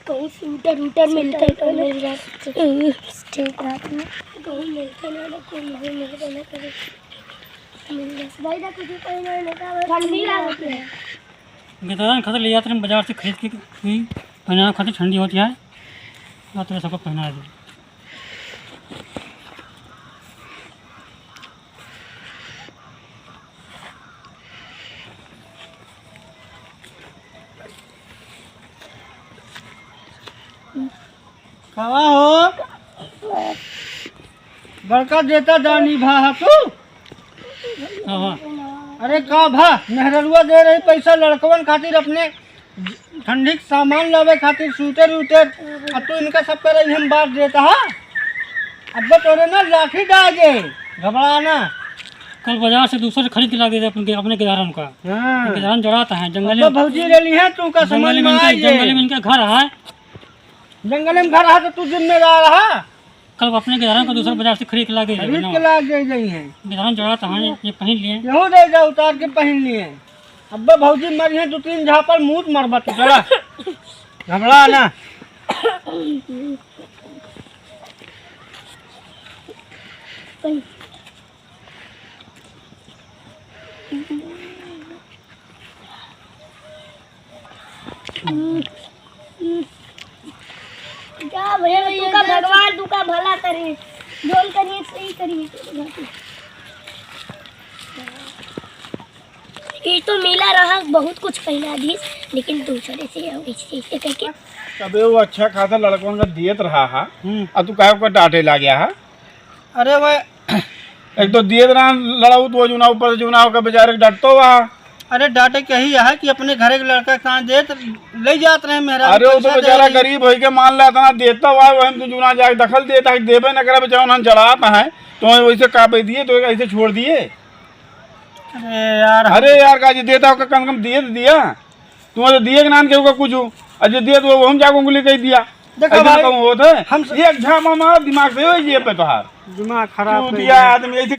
कहीं स्कूटर वूटर मिलता है तो मिल जाते ठीक रात में कहीं मिलते ना कोई नहीं मिलते ना कभी मिल जाए भाई ना कुछ कहीं ना ठंडी लगती है बेहतर खाते ले जाते हैं बाजार से खरीद के ही पहना खाते ठंडी होती है रात में सबको पहना दे। कवा हो बड़का देता दानी भा तू। हाँ अरे का भा मेहरुआ दे रही पैसा लड़कवन खातिर अपने ठंडी के सामान लावे खातिर स्वेटर वूटर अब तू इनका सब करे हम बात देता है। अब तोरे ना लाठी डाले घबराना। कल बाजार से दूसरे खरीद के ला दे अपने गिदारन का हाँ गिदारन जड़ाता है जंगल तो भौजी ले ली है तू का समझ में आई जंगल में इनका घर है जंगल में घर है तो तू जिम्मेदार है। कल अपने गिदारन को दूसरे बाजार से खरीद के ला दे खरीद के ला दे गई है गिदारन जड़ाता है ये पहन लिए यहू दे जा उतार के पहन लिए। अब्बा भौजी मरी है 2-3 झापड़ मुँह मरबा तू चला घबरा ना। क्या भैया तू का भगवान तू का भला करे जोल करिए सही करिए। ये तो मिला रहा बहुत कुछ पहना दी लेकिन दूसरे से और इस करके अबे वो अच्छा खासा लड़कों का दियत रहा है अब तू काहे को डांटे ला गया है। अरे वह एक तो दियत रहा लड़ाऊ तो जुना ऊपर जुना होकर बेचारे डटतो हुआ। अरे डांटे के ही है कि अपने घरे के लड़का कहाँ दे तो ले जाते रहे मेरा। अरे वो तो बेचारा गरीब हो के मान लेता ना देता हुआ वही तू जुना जाके दखल देता है देवे न करे बेचारा उन्हें चढ़ाता है तो वैसे काबे दिए तो ऐसे छोड़ दिए। अरे यार का देता होगा कम दिए तो दिया तुम तो दिए के नाम के होगा कुछ अजय दिए तो हम जाकर उंगली कह दिया होता है हम एक झामा मार दिमाग से ये पे तो हार दिमाग खराब दिया आदमी